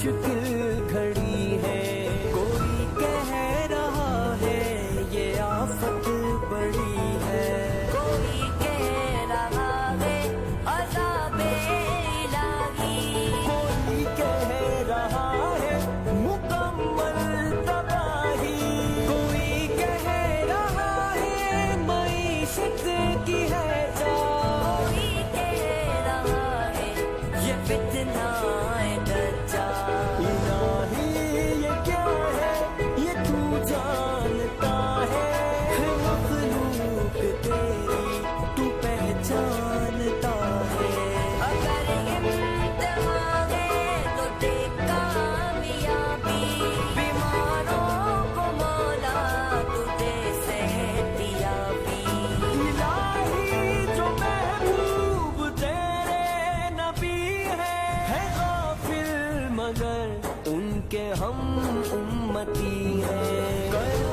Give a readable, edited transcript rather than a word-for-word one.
मुश्किल घड़ी है। कोई कह रहा है ये आफत बड़ी है, कोई कह रहा है अज़ाबे इलाही, कोई कह रहा है मुकम्मल तबाही, कोई कह रहा है मईशत की है जा, कोई कह रहा है ये फितना है दज्जाल। इलाही ये क्या है ये तू जानता है मखलूक तेरी तू पहचानता है। अगर इम्तिहान है तो देख कामयाबी, बीमारों को मौला तू दे सेहतियाबी। इलाही जो महबूब तेरे नबी है गाफिल मगर उनके हम उम्मती हैं।